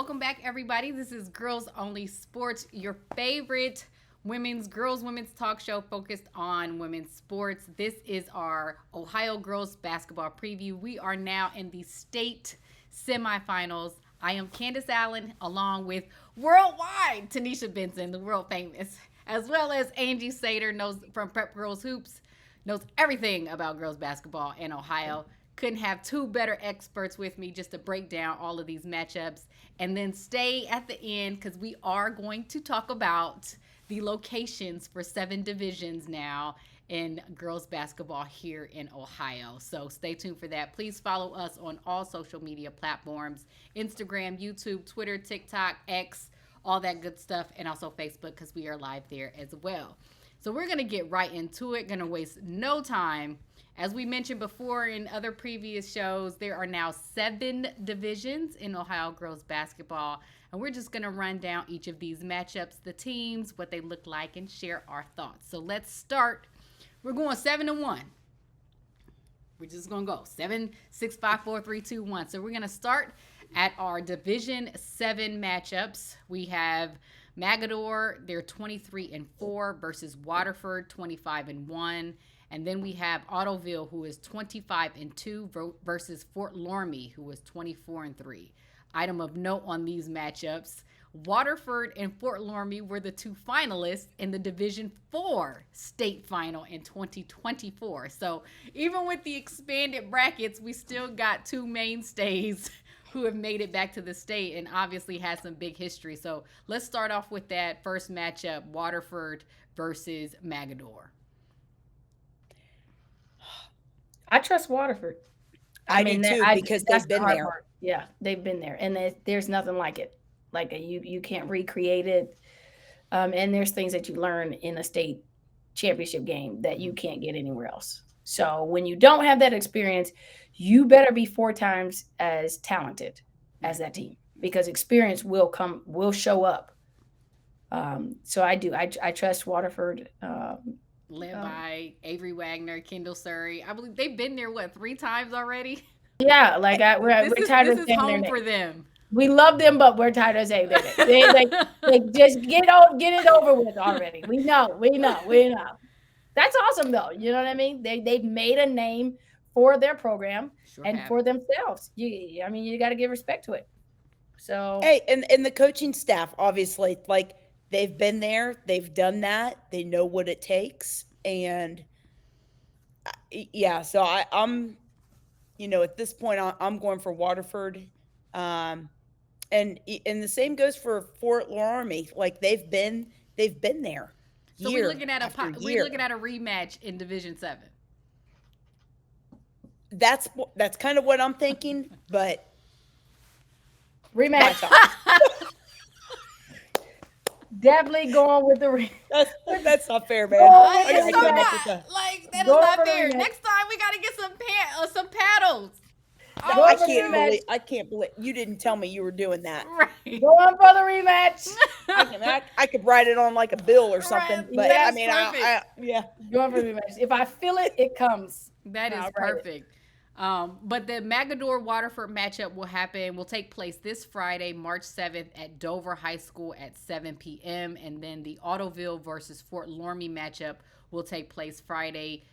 welcome back, everybody. This is Girls Only Sports, your favorite women's talk show focused on women's sports. This is our Ohio girls basketball preview. We are now in the state semifinals. I am Candace Allen, along with worldwide Tanisha Benson, the world famous, as well as Angie Saiter, knows from Prep Girls Hoops, knows everything about girls basketball in Ohio. Couldn't have two better experts with me just to break down all of these matchups, and then stay at the end because we are going to talk about the locations for 7 divisions now in girls basketball here in Ohio. So stay tuned for that. Please follow us on all social media platforms: Instagram, YouTube, Twitter, TikTok, X, all that good stuff, and also Facebook, because we are live there as well. So we're going to get right into it. Going to waste no time. As we mentioned before in other previous shows, there are now 7 divisions in Ohio girls basketball, and we're just going to run down each of these matchups, the teams, what they look like, and share our thoughts. So let's start. We're going 7-1. We're just going to go 7, 6, 5, 4, 3, 2, 1. So we're going to start at our Division 7 matchups. We have Magador, they're 23-4 versus Waterford, 25-1. And then we have Ottoville, who is 25-2 versus Fort Loramie, who is 24-3. Item of note on these matchups: Waterford and Fort Loramie were the 2 finalists in the Division 4 state final in 2024. So even with the expanded brackets, we still got 2 mainstays who have made it back to the state and obviously has some big history. So let's start off with that first matchup, Waterford versus Magador. I trust Waterford. I do too, because they've been there. Part. Yeah, they've been there, and there's nothing like it. Like you can't recreate it. And there's things that you learn in a state championship game that you can't get anywhere else. So when you don't have that experience, you better be 4 times as talented as that team, because experience will show up. So I do. I trust Waterford. Led by Avery Wagner, Kendall Surrey. I believe they've been there, 3 times already? Yeah, like we're tired of saying their name. This is home for them. We love them, but we're tired of saying their name. They just get it over with already. We know. That's awesome, though. You know what I mean? They've made a name for their program for themselves. You got to give respect to it. So hey, and the coaching staff, obviously, like, they've been there, they've done that, they know what it takes, and yeah. So I'm, at this point, I'm going for Waterford, and the same goes for Fort Loramie. Like, they've been there. So we're looking at a rematch in Division 7. That's kind of what I'm thinking, but rematch. Definitely going with the rematch. That's not fair, man. That is not fair. Next time we got to get some paddles. I can't believe you didn't tell me you were doing that. Right. Going for the rematch. I could write it on like a bill or something. Right. But That's yeah. Going for the rematch. If I feel it, it comes. That is perfect. But the Magador Waterford matchup will take place this Friday, March 7th at Dover High School at 7 p.m. And then the Ottoville versus Fort Loramie matchup will take place Friday,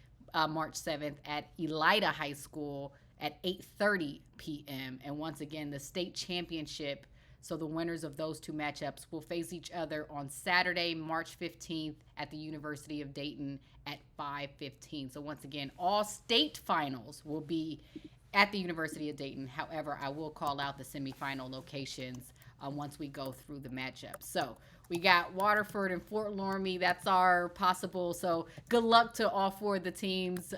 March 7th at Elida High School at 8:30 p.m. And once again, the state championship, so the winners of those 2 matchups, will face each other on Saturday, March 15th at the University of Dayton at 5:15. So once again, all state finals will be at the University of Dayton. However, I will call out the semifinal locations once we go through the matchups. So we got Waterford and Fort Loramie. That's our possible. So good luck to all 4 of the teams.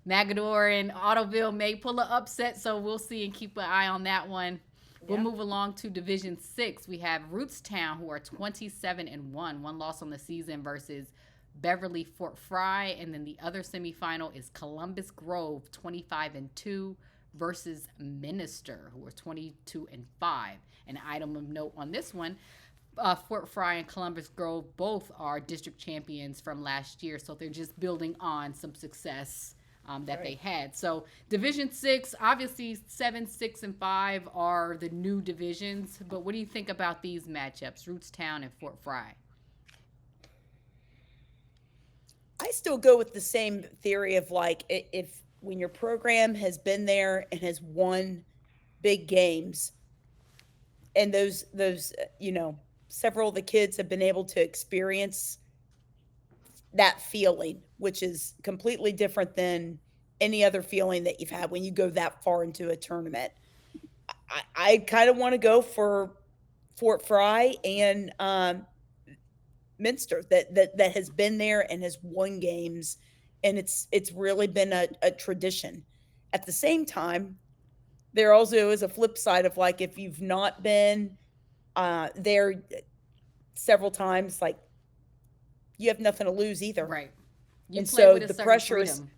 Magador and Ottoville may pull an upset, so we'll see and keep an eye on that one. We'll move along to Division 6. We have Rootstown, who are 27-1, 1 loss on the season, versus Beverly Fort Fry. And then the other semifinal is Columbus Grove, 25-2 versus Minister, who are 22-5. An item of note on this one: Fort Fry and Columbus Grove both are district champions from last year, so they're just building on some success that they had. So Division 6, obviously 7, 6, and 5 are the new divisions. But what do you think about these matchups, Rootstown and Fort Fry? I still go with the same theory of like if when your program has been there and has won big games, and those several of the kids have been able to experience that feeling, which is completely different than any other feeling that you've had when you go that far into a tournament. I kind of want to go for Fort Fry and Minster that has been there and has won games, and it's really been a tradition. At the same time, there also is a flip side of like if you've not been there several times, like you have nothing to lose either. Right. You And play so with a the certain pressure is freedom.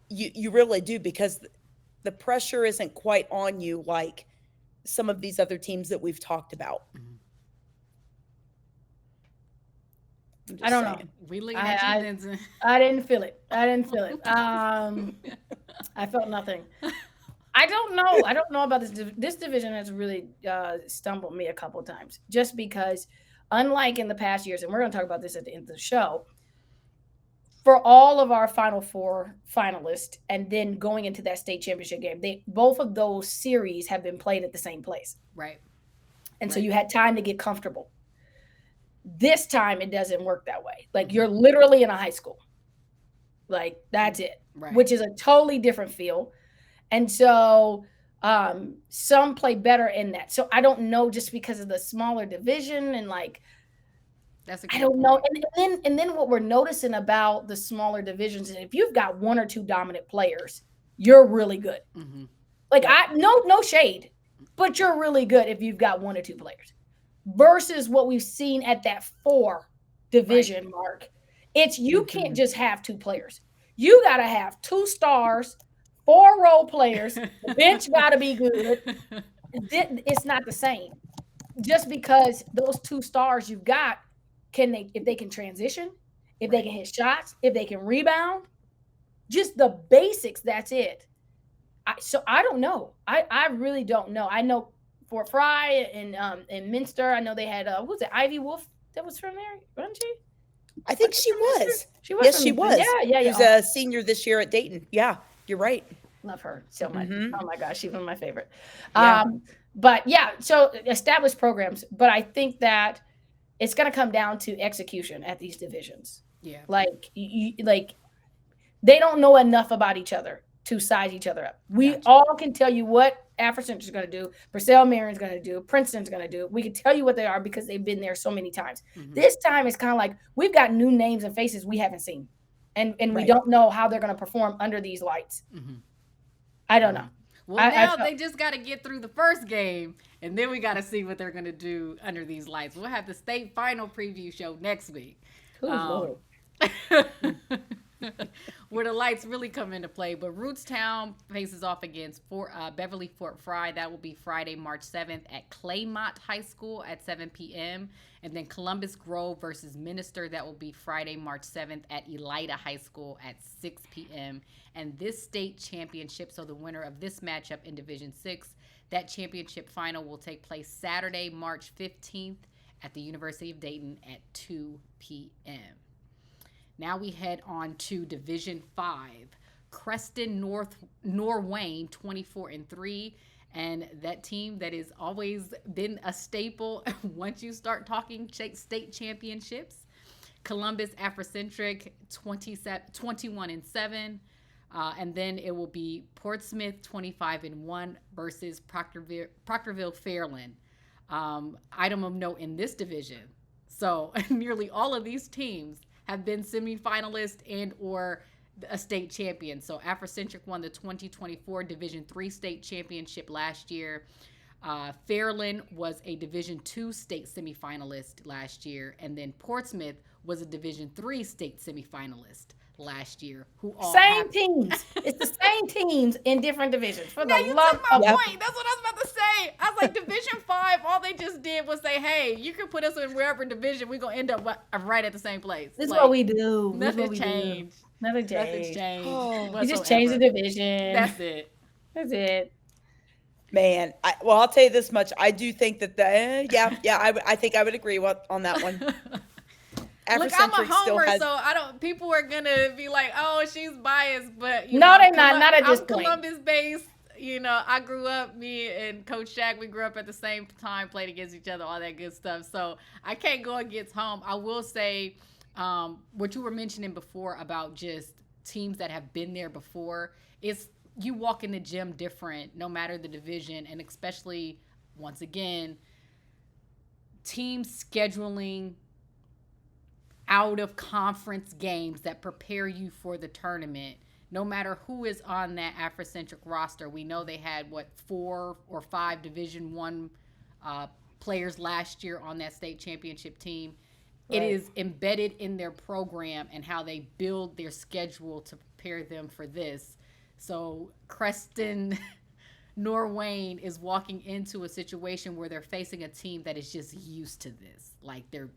you really do, because the pressure isn't quite on you like some of these other teams that we've talked about. I'm just I don't know. saying. We looking at you, I Benson. I didn't feel it. I felt nothing. I don't know about this. This division has really stumbled me a couple times, just because, unlike in the past years, and we're going to talk about this at the end of the show, for all of our Final Four finalists, and then going into that state championship game, both of those series have been played at the same place, Right. and so you had time to get comfortable. This time, it doesn't work that way. Like, you're literally in a high school. Like, that's it, Right. which is a totally different feel. And so some play better in that. So I don't know, just because of the smaller division and like, That's a I good don't know. point. And then what we're noticing about the smaller divisions is if you've got one or two dominant players, you're really good. Mhm. Like, no shade, but you're really good if you've got one or two players. Versus what we've seen at that 4 division mark. It's you can't just have 2 players. You got to have 2 stars, 4 role players. The bench got to be good. It's not the same. Just because those 2 stars you've got, if they can transition, if they can hit shots, if they can rebound, just the basics, that's it. So I don't know. I really don't know. I know Fort Fry and Minster, I know they had what was it, Ivy Wolf that was from there, wasn't she? I think she was. She was. Yes, she was. Yeah. She's a senior this year at Dayton. Yeah, you're right. Love her so much. Mhm. Oh my gosh, she's one of my favorite. Yeah. But yeah, so established programs. But I think that it's going to come down to execution at these divisions. Yeah. Like, like they don't know enough about each other to size each other up. We Gotcha. all can tell you what Afrocentric is going to do, Purcell Marion's going to do, Princeton's going to do. We can tell you what they are because they've been there so many times. Mhm. This time it's kind of like we've got new names and faces we haven't seen. And we Right. don't know how they're going to perform under these lights. Mhm. I don't know. Well, now they just got to get through the first game, and then we got to see what they're going to do under these lights. We'll have the state final preview show next week. Lord. Where the lights really come into play. But Rootstown faces off against Beverly Fort Fry. That will be Friday, March 7th at Claymont High School at 7 p.m. And then Columbus Grove versus Minister. That will be Friday, March 7th at Elida High School at 6 p.m. And this state championship, so the winner of this matchup in Division 6, that championship final will take place Saturday, March 15th at the University of Dayton at 2 p.m. Now we head on to Division 5. Creston Norwayne 24-3. And that team that has always been a staple once you start talking state championships. Columbus Afrocentric 21-7. And then it will be Portsmouth 25-1 versus Proctorville Fairland. Item of note in this division. So nearly all of these teams have been semifinalists and or a state champion. So Afrocentric won the 2024 Division 3 state championship last year. Fairland was a Division 2 state semifinalist last year. And then Portsmouth was a Division 3 state semifinalist last year. Who all teams. It's the same teams in different divisions. For now the you love took my of point. That's what I was about to say. I was like, Division 5, all they just did was say, hey, you can put us in wherever division, we're going to end up right at the same place. This is Like, what we do. Nothing changed. Nothing Nothing's changed. changed. Oh. You just changed the whatsoever. division. That's it. That's it. Man, I'll tell you this much. I do think that I think I would agree on that one. Look, I'm a Afrocentric still homer, has. so I don't. People are gonna be like, "Oh, she's biased," but No, they're not. Not at this I'm point. Columbus based. I grew up. Me and Coach Shaq, we grew up at the same time, played against each other, all that good stuff. So I can't go against home. I will say, what you were mentioning before about just teams that have been there before is you walk in the gym different, no matter the division, and especially once again, team scheduling out of conference games that prepare you for the tournament. No matter who is on that Afrocentric roster, we know they had 4 or 5 Division I players last year on that state championship team. Right. It is embedded in their program and how they build their schedule to prepare them for this. So Creston Norwayne is walking into a situation where they're facing a team that is just used to this. Like they're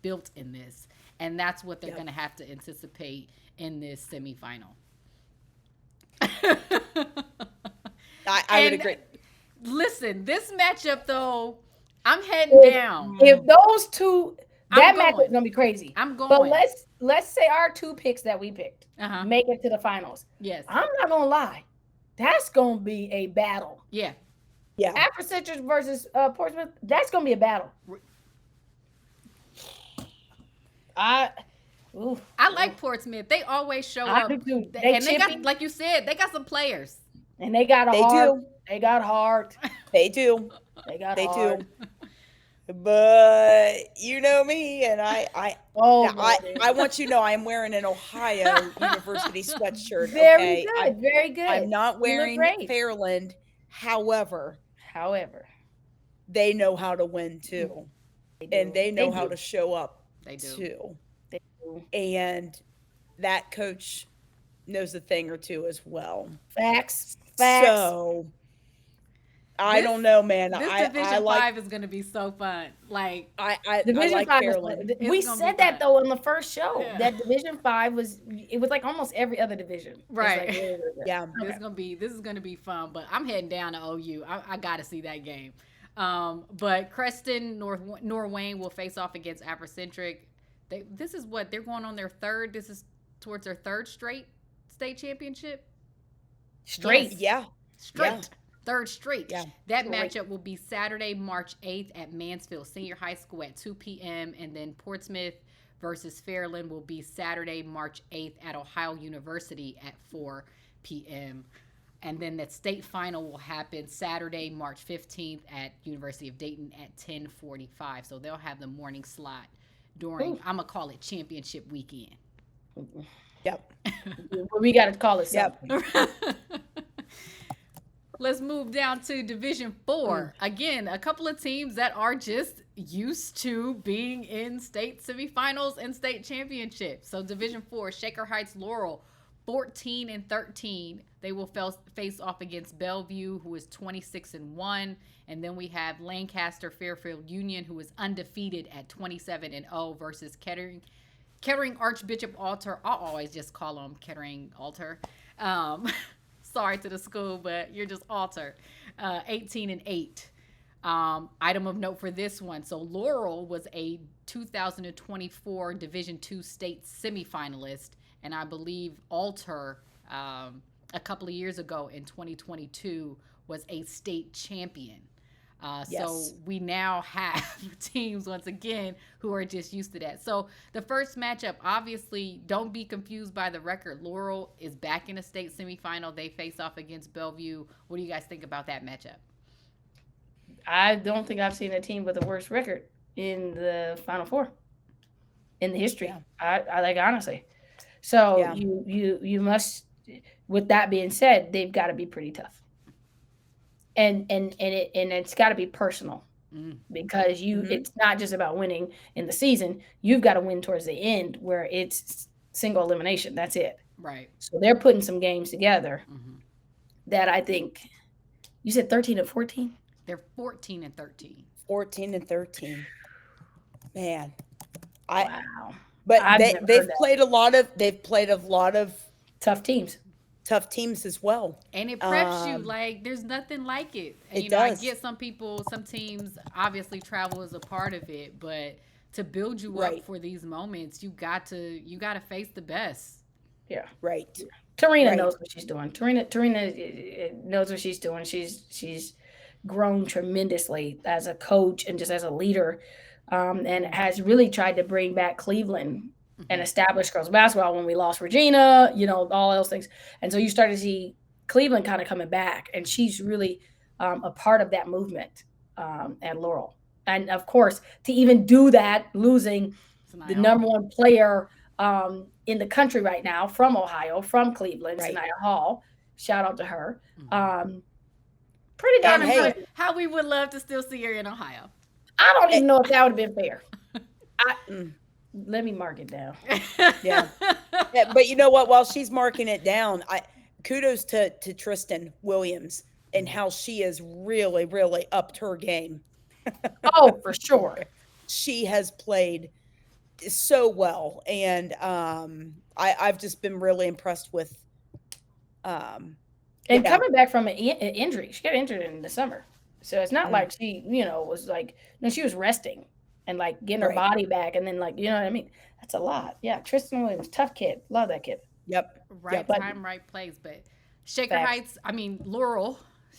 built in this. And that's what they're going to have to anticipate in this semifinal. I would agree. Listen, this matchup, though, I'm heading down. If those two, that matchup is going to be crazy. I'm going. But let's say our 2 picks that we picked make it to the finals. Yes. I'm not going to lie. That's going to be a battle. Yeah. Yeah. Afrocentric versus Portsmouth, that's going to be a battle. I like Portsmouth. They always show up. They got, like you said, they got some players. And they got heart. They got heart. They do. They do. But you know me, and I want you to know I'm wearing an Ohio University sweatshirt. Very good. Very good. I'm not wearing Fairland. However, they know how to win too. And they know how to show up. They do. Too. And that coach knows a thing or two as well. Facts. So I don't know, man. This Division 5 is going to be so fun. Like Division like 5 Fairland. We said that though in the first show. Yeah. That Division 5 was like almost every other division. Right. Like, yeah. This is gonna be fun. But I'm heading down to OU. I got to see that game. But Creston Norwayne will face off against Afrocentric. This is what they're going on their third. This is towards their third straight state championship. Straight. Yes. Yeah. Straight. Yeah. Third straight. Yeah. That matchup will be Saturday, March 8th at Mansfield Senior High School at 2 p.m. And then Portsmouth versus Fairland will be Saturday, March 8th at Ohio University at 4 p.m. And then that state final will happen Saturday, March 15th at University of Dayton at 10:45. So they'll have the morning slot during, I'm going to call it championship weekend. Yep. We got to call it something. Yep. Let's move down to Division 4. Again, a couple of teams that are just used to being in state semifinals and state championships. So Division 4, Shaker Heights Laurel, 14-13. They will face off against Bellevue, who is 26-1. And then we have Lancaster Fairfield Union, who is undefeated at 27-0 versus Kettering Archbishop Altar. I'll always just call them Kettering Altar. Sorry to the school, but you're just Altar. 18-8. Item of note for this one. So Laurel was a 2024 Division II state semifinalist, and I believe Altar a couple of years ago in 2022 was a state champion. Yes. So we now have teams, once again, who are just used to that. So the first matchup, obviously, don't be confused by the record. Laurel is back in a state semifinal. They face off against Bellevue. What do you guys think about that matchup? I don't think I've seen a team with a worse record in the Final Four in the history. Yeah. I like, honestly. So you must, with that being said, they've got to be pretty tough. And it's got to be personal because it's not just about winning in the season. You've got to win towards the end where it's single elimination. That's it. Right. So they're putting some games together that I think you said 13-14. They're 14-13. 14-13. Man, wow. But I've they never they've heard that. played a lot of Tough teams. tough teams as well. And it preps you like there's nothing like it. And, It I does. get some teams, obviously travel is a part of it, but to build you up Right. for these moments, you got to face the best. Yeah. Right. Tarina Right. knows what she's doing. Tarina knows what she's doing. She's grown tremendously as a coach and just as a leader, and has really tried to bring back Cleveland and establish girls basketball when we lost Regina, all those things. And so you start to see Cleveland kind of coming back, and she's really a part of that movement at Laurel. And of course, to even do that, losing the number one player in the country right now from Ohio, from Cleveland, Right. Sanaya Hall. Shout out to her. Pretty darn And hey, impressive. How we would love to still see her in Ohio. I don't even know if that would have been fair. Let me mark it down. Yeah. Yeah, but you know what? While she's marking it down, kudos to Tristan Williams and how she has really, really upped her game. Oh, for sure. She has played so well, and I've just been really impressed with. And Yeah. coming back from an injury, she got injured in the summer, so it's not like she, was like, no, she was resting and like getting her Right. body back, and then like, you know what I mean? That's a lot. Yeah, Tristan Williams, tough kid, love that kid. Yep. Right But- time, right place. But Shaker Facts. Heights,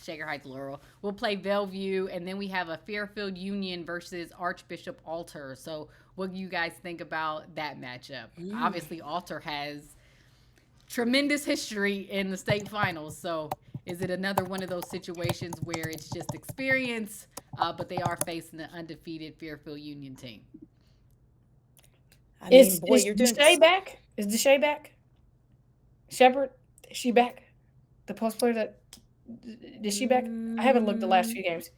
Shaker Heights Laurel will play Bellevue, and then we have a Fairfield Union versus Archbishop Alter. So what do you guys think about that matchup? Obviously, Alter has tremendous history in the state finals. So is it another one of those situations where it's just experience, but they are facing the undefeated Fairfield Union team? I mean, Is you're doing Deshae back? Is Deshae back? Shepard, is she back? The post player that is she back? I haven't looked the last few games.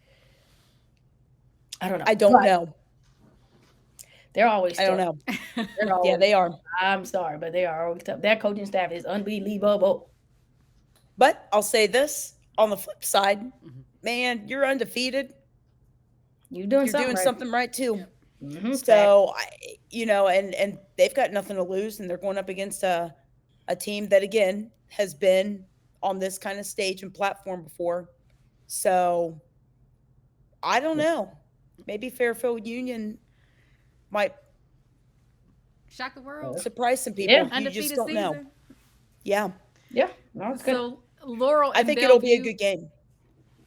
I don't know. I don't But know. They're always I don't tough. know. They're Yeah, always, they are. I'm sorry, but they are always tough. That coaching staff is unbelievable. But I'll say this on the flip side, man, you're undefeated. You're doing You're something doing right. something right too. Mhm, So, and they've got nothing to lose, and they're going up against a team that again has been on this kind of stage and platform before. So, I don't know. Maybe Fairfield Union might Shock the world. surprise some people. Yeah. You Undefeated just don't season. know. Yeah, yeah, no, it's good. So Laurel and I think it'll be a Bellevue- good game.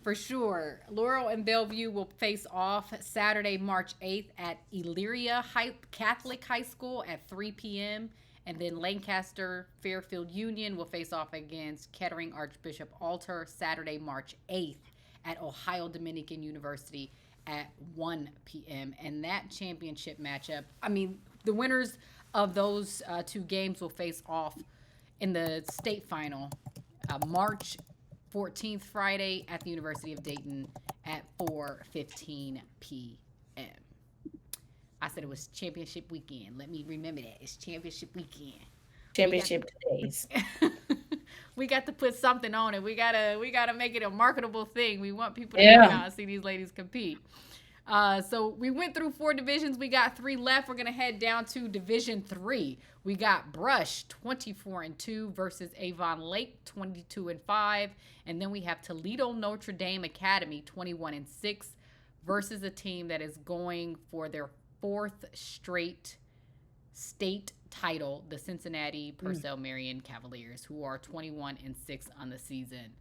For sure. Laurel and Bellevue will face off Saturday, March 8th at Elyria Catholic High School at 3 p.m. And then Lancaster Fairfield Union will face off against Kettering Archbishop Alter Saturday, March 8th at Ohio Dominican University at 1 p.m. And that championship matchup, the winners of those two games will face off in the state final March 14th, Friday at the University of Dayton at 4:15 p.m. I said it was championship weekend. Let me remember that. It's championship weekend. Championship days. We got to put something on it. We gotta make it a marketable thing. We want people to Yeah. come out and see these ladies compete. So we went through 4 divisions. We got 3 left. We're gonna head down to Division 3. We got Brush 24-2 versus Avon Lake 22-5, and then we have Toledo Notre Dame Academy 21-6 versus a team that is going for their 4th straight state title, the Cincinnati Purcell Marion Cavaliers, who are 21-6 on the season.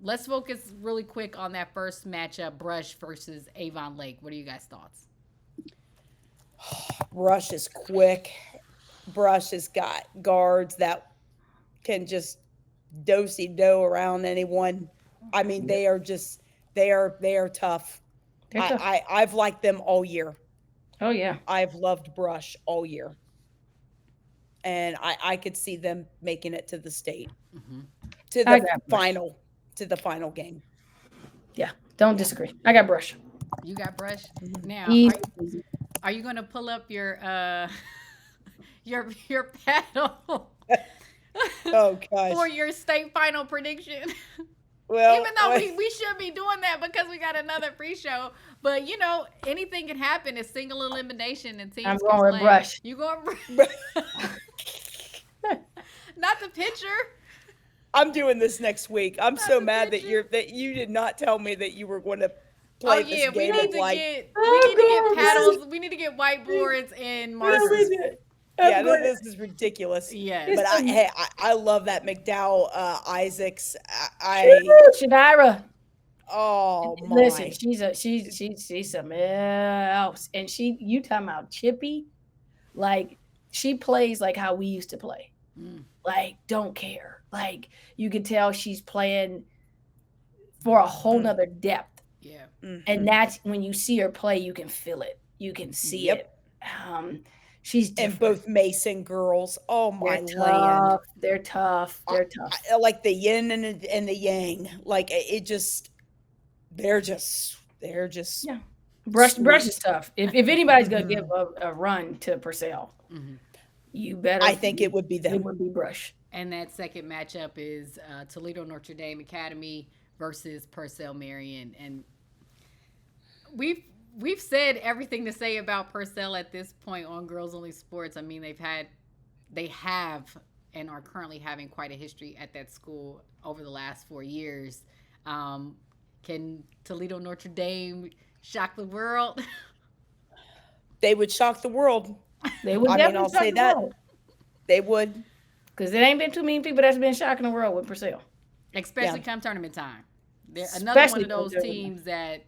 Let's focus really quick on that first matchup, Brush versus Avon Lake. What are you guys' thoughts? Brush is quick. Brush has got guards that can just do around anyone. I mean, they are tough. They're tough. I've liked them all year. Oh yeah. I've loved Brush all year. And I could see them making it to the state. To I the got Brush. final game. Yeah. Don't disagree. I got Brush. You got Brush? Now, Easy. are you going to pull up your your paddle Oh gosh. for your state final prediction? Well, Even though we should be doing that because we got another pre-show. But, anything can happen. It's single elimination and teams I'm can going with play. Brush. You going Not the pitcher. I'm doing this next week. I'm Not so the mad that pitcher. you did not tell me that you were going to Oh play yeah, this we game need of to like. get paddles. We need to get whiteboards and markers. Yeah, this is ridiculous. Yeah. But I love that McDowell Isaacs. Shadira. Oh my. Listen, she's something else. And you talking about chippy, like she plays like how we used to play. Like, don't care. Like, you can tell she's playing for a whole nother depth. Yeah. And that's when you see her play, you can feel it. You can see it. She's different. And both Mason girls. Oh my land. They're tough. They're tough. I like the yin and the yang. Like it just they're just yeah. Brush is tough. If anybody's gonna give a run to Purcell, you better. I think it would be them. It would be Brush. And that second matchup is Toledo Notre Dame Academy versus Purcell Marion. And we've said everything to say about Purcell at this point on Girls Only Sports. I mean, they have and are currently having quite a history at that school over the last 4 years. Can Toledo Notre Dame shock the world? They would shock the world. They would. I'll say that. They would. Because there ain't been too many people that's been shocking the world with Purcell. Especially come tournament time. They're another one of those teams that,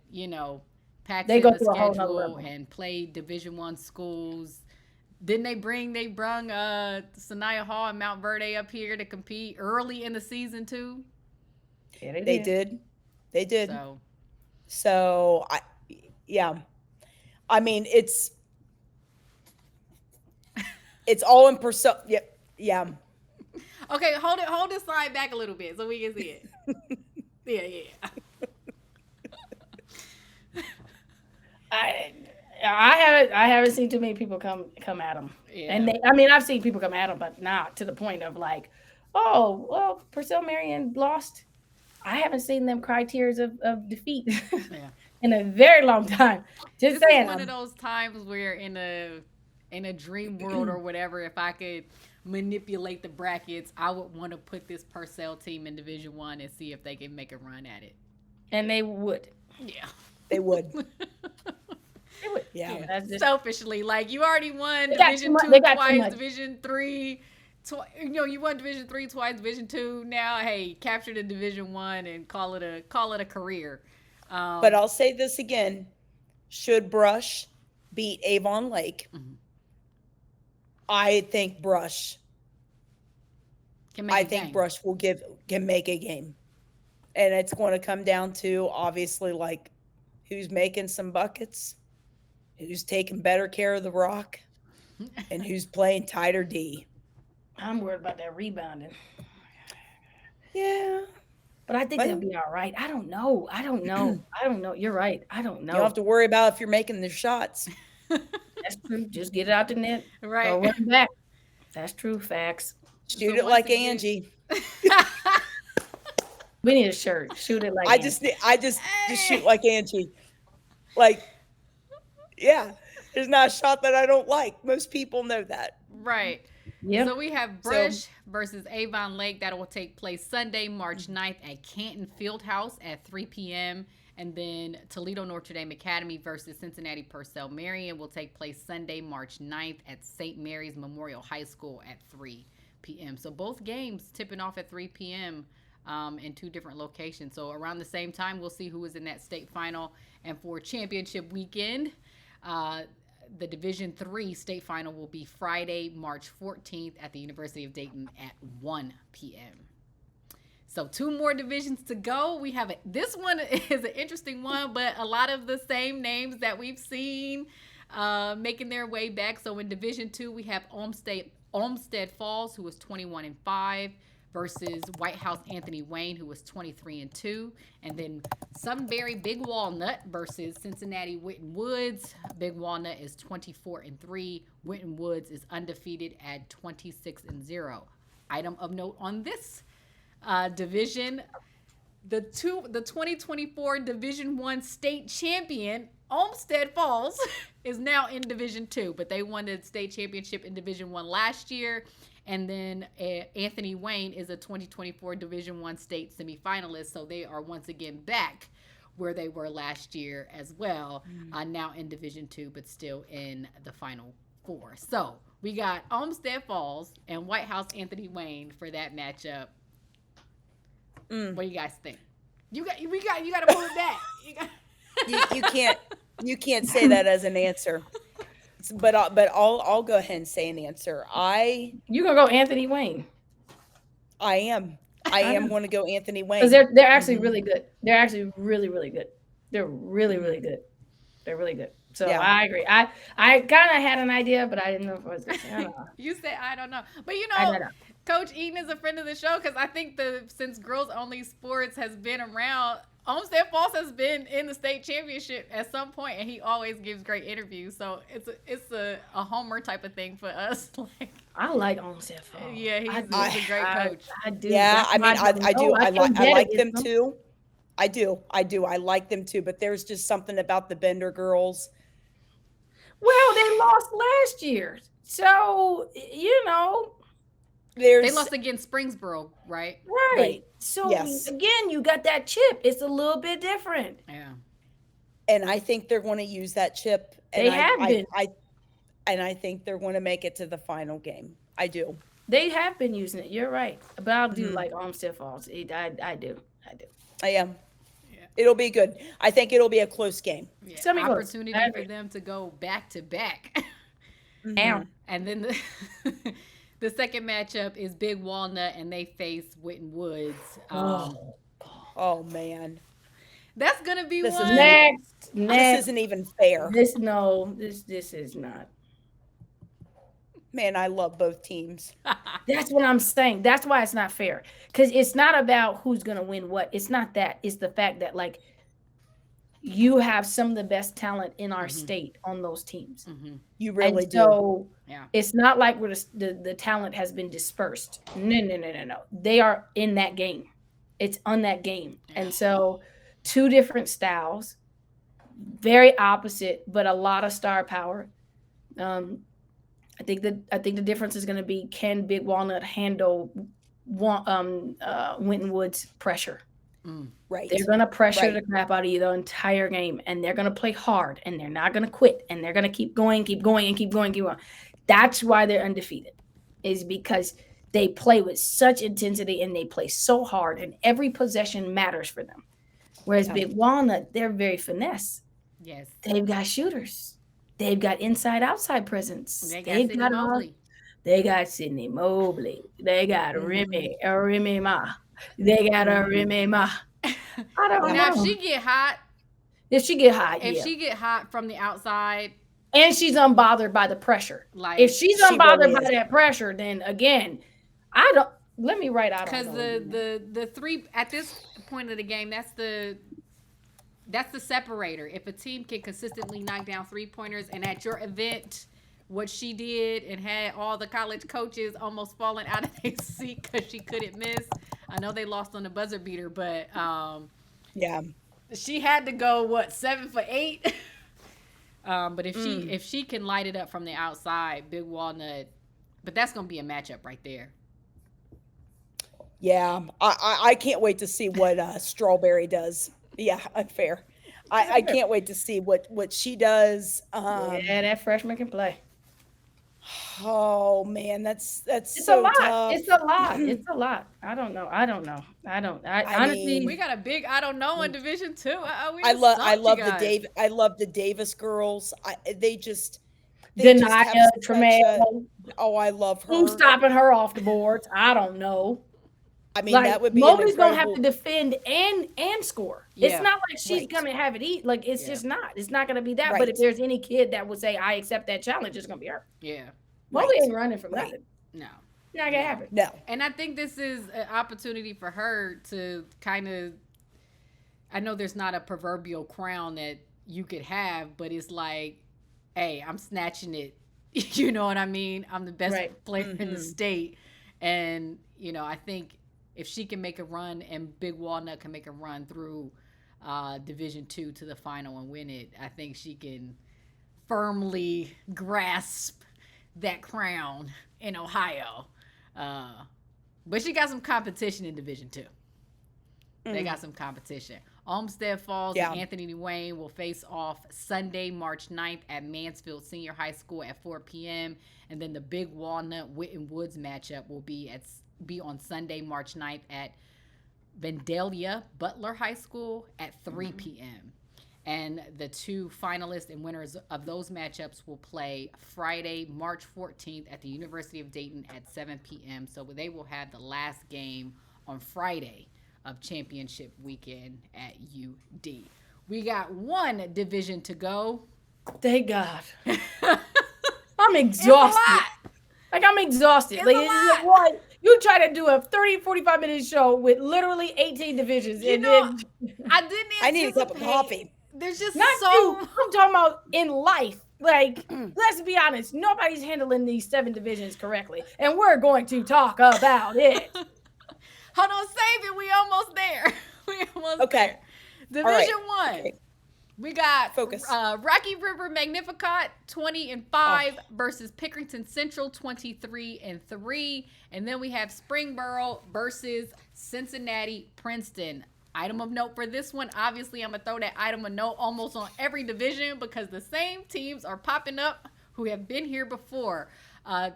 packs in the schedule and play Division I schools. Didn't they brung Sanaya Hall and Mount Verde up here to compete early in the season too? Yeah, they did. So I mean, it's all in Purcell. Yeah. Okay, hold this slide back a little bit so we can see it. Yeah. I haven't seen too many people come at them. Yeah. And I've seen people come at them, but not to the point of like, oh, well, Purcell Marion lost. I haven't seen them cry tears of defeat in a very long time. Just this saying. Is one of those times where in a dream world or whatever, if I could manipulate the brackets, I would want to put this Purcell team in Division I and see if they can make a run at it. And they would. Yeah. They would. They would. Yeah. That's just, selfishly, like you already won Division II twice, Division III. You won Division III twice, Division II. Now, hey, capture the Division I and call it a career. But I'll say this again: should Brush beat Avon Lake, I think Brush. Brush can make a game, and it's going to come down to obviously like who's making some buckets, who's taking better care of the rock, and who's playing tighter D. I'm worried about that rebounding. Yeah. But I think they'll be all right. I don't know. You're right. I don't know. You don't have to worry about if you're making the shots. That's true. Just get it out the net. Right. Or run back. That's true. Facts. Shoot it like Angie. We need a shirt. Shoot it like Angie. I just shoot like Angie. Like, yeah. There's not a shot that I don't like. Most people know that. Right. Yep. So we have Brush versus Avon Lake. That will take place Sunday, March 9th at Canton Fieldhouse at 3 p.m. And then Toledo Notre Dame Academy versus Cincinnati Purcell Marion will take place Sunday, March 9th at St. Mary's Memorial High School at 3 p.m. So both games tipping off at 3 p.m. In two different locations. So around the same time, we'll see who is in that state final. And for championship weekend, the Division III state final will be Friday, March 14th at the University of Dayton at 1 p.m. So 2 more divisions to go. We have this one is an interesting one, but a lot of the same names that we've seen making their way back. So in Division II, we have Olmsted Falls, who is 21-5. Versus White House Anthony Wayne, who was 23-2. And then Sunbury Big Walnut versus Cincinnati Winton Woods. Big Walnut is 24-3. Winton Woods is undefeated at 26-0. Item of note on this division, the 2024 Division I state champion, Olmsted Falls, is now in Division II, but they won the state championship in Division I last year. And then Anthony Wayne is a 2024 Division I state semifinalist, so they are once again back where they were last year as well, now in Division II, but still in the Final Four. So we got Olmsted Falls and White House Anthony Wayne for that matchup. What do you guys think? You got to move that. You can't say that as an answer. But I'll go ahead and say an answer. You gonna go Anthony Wayne? I am going to go Anthony Wayne because they're actually really good. They're actually really good. They're really good. They're really good. So yeah. I agree. I kind of had an idea, but I didn't know if I was going to say. I don't know. You said I don't know, but Coach Eaton is a friend of the show because I think since Girls Only Sports has been around, Olmsted Falls has been in the state championship at some point, and he always gives great interviews. So it's a homer type of thing for us. I like Olmsted Falls. Yeah, he's a great coach. I do. Yeah, I mean, I do. I like them too. I do. I like them too. But there's just something about the Bender girls. Well, they lost last year, so they lost against Springsboro, right? Right. So again, you got that chip. It's a little bit different. Yeah. And I think they're going to use that chip. And they have been. I think they're going to make it to the final game. I do. They have been using it. You're right. But I do like Olmsted Falls. I do. I am. Yeah. It'll be good. I think it'll be a close game. Yeah. Opportunity for them to go back to back. Now. And then the second matchup is Big Walnut, and they face Whitten Woods. Oh man, that's gonna be this one. Next. This isn't even fair. This is not. Man, I love both teams. That's what I'm saying. That's why it's not fair. Because it's not about who's gonna win what. It's not that. It's the fact that you have some of the best talent in our state on those teams. You really do. So it's not like where the talent has been dispersed. No. They are in that game. It's on that game. And so two different styles, very opposite, but a lot of star power. I think the difference is going to be, can Big Walnut handle Whitten Woods' pressure? Right. They're going to pressure the crap out of you the entire game, and they're going to play hard, and they're not going to quit, and they're going to keep going. That's why they're undefeated, is because they play with such intensity and they play so hard, and every possession matters for them. Whereas Big Walnut, they're very finesse. Yes. They've got shooters. They've got inside-outside presence. They got Mobley. They got Sydney Mobley. They got Remy Ma. They got a Remy Ma. I don't know. Now, if she get hot. If she get hot from the outside. And she's unbothered by the pressure. If she's unbothered by that pressure, then again, let me write out. Because the three, at this point of the game, that's the separator. If a team can consistently knock down 3-pointers, and at your event, what she did and had all the college coaches almost falling out of their seat because she couldn't miss. I know they lost on the buzzer beater, but she had to go 7 for 8. But if she can light it up from the outside, Big Walnut, but that's gonna be a matchup right there. Yeah, I can't wait to see what Strawberry does. Yeah, unfair. I can't wait to see what she does. That freshman can play. Oh man, that's it's so a lot. tough. It's a lot. I don't know. Honestly, we got a big I don't know in Division II. I love the Davis girls. They just Denia Tremaine. Oh, I love her. Who's stopping her off the boards? I don't know. I mean, that would be Mobley's gonna have to defend and score. Yeah. It's not like she's gonna have it eat. It's just not. It's not gonna be that. Right. But if there's any kid that would say, I accept that challenge, it's gonna be her. Yeah. Mobley ain't running from nothing. No. Not gonna happen. No. And I think this is an opportunity for her to kind of, I know there's not a proverbial crown that you could have, but it's like, hey, I'm snatching it. You know what I mean? I'm the best player in the state. And, I think if she can make a run and Big Walnut can make a run through Division II to the final and win it, I think she can firmly grasp that crown in Ohio. But she got some competition in Division II. They got some competition. Olmsted Falls and Anthony Wayne will face off Sunday, March 9th at Mansfield Senior High School at 4 p.m. And then the Big Walnut Witten Woods matchup will be on Sunday, March 9th at Vandalia Butler High School at 3 p.m. And the two finalists and winners of those matchups will play Friday, March 14th at the University of Dayton at 7 p.m. So they will have the last game on Friday of championship weekend at UD. We got one division to go. Thank God. I'm exhausted. I'm exhausted. It's what? You try to do a 30, 45-minute show with literally 18 divisions. I need a cup of coffee. There's just I'm talking about in life. Let's be honest. Nobody's handling these 7 divisions correctly. And we're going to talk about it. Hold on, save it. We almost there. Okay. There. Division 1. Okay. We got Focus. Rocky River Magnificat 20-5 versus Pickerington Central 23-3. And then we have Springboro versus Cincinnati Princeton. Item of note for this one, obviously I'm going to throw that item of note almost on every division because the same teams are popping up who have been here before.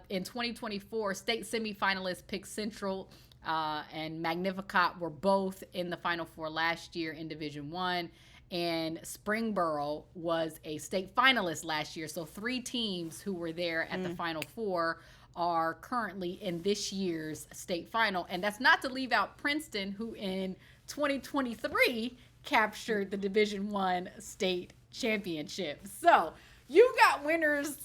In 2024, state semifinalists Pick Central and Magnificat were both in the Final Four last year in Division 1. And Springboro was a state finalist last year. So 3 teams who were there at the Final Four are currently in this year's state final. And that's not to leave out Princeton, who in 2023 captured the Division 1 state championship. So you got winners.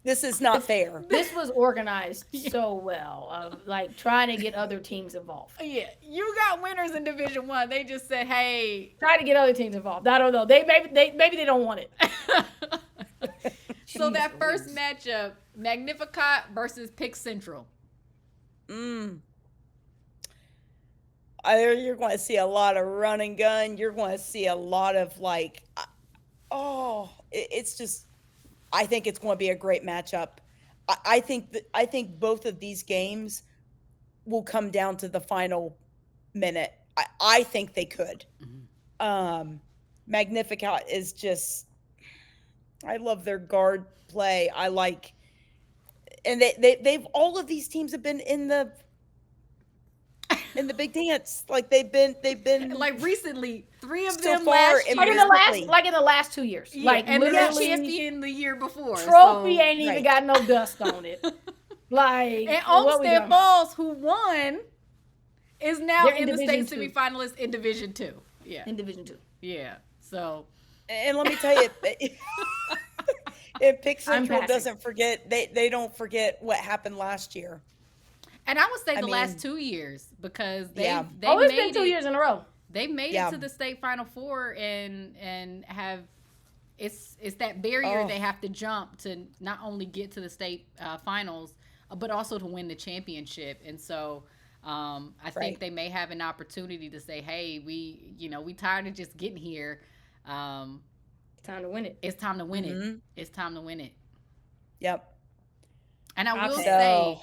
This is not fair. This was organized so well, trying to get other teams involved. Yeah, you got winners in Division 1. They just said, "Hey, try to get other teams involved." I don't know. Maybe they don't want it. So that first matchup, Magnificat versus Pick Central. You're going to see a lot of run and gun. You're going to see a lot of it's just. I think it's going to be a great matchup. I think both of these games will come down to the final minute. I think they could. Magnificat is just. I love their guard play. And they've all of these teams have been in the big dance. They've been recently, 3 of so them far last year. in the last 2 years. Yeah, and the literally champion the year before. Trophy ain't even got no dust on it. And Olmsted Falls, who won, is now in the state semifinalists in Division 2. Yeah. In Division 2. Yeah. So. And let me tell you, if Pick Central doesn't forget, they don't forget what happened last year. And I would say the last 2 years because they it's been 2 years in a row. They made it to the state Final Four and have it's that barrier they have to jump to not only get to the state finals but also to win the championship. And so I think they may have an opportunity to say, hey, we tired of just getting here. Time to win it. It's time to win it. It's time to win it. Yep. And I will say,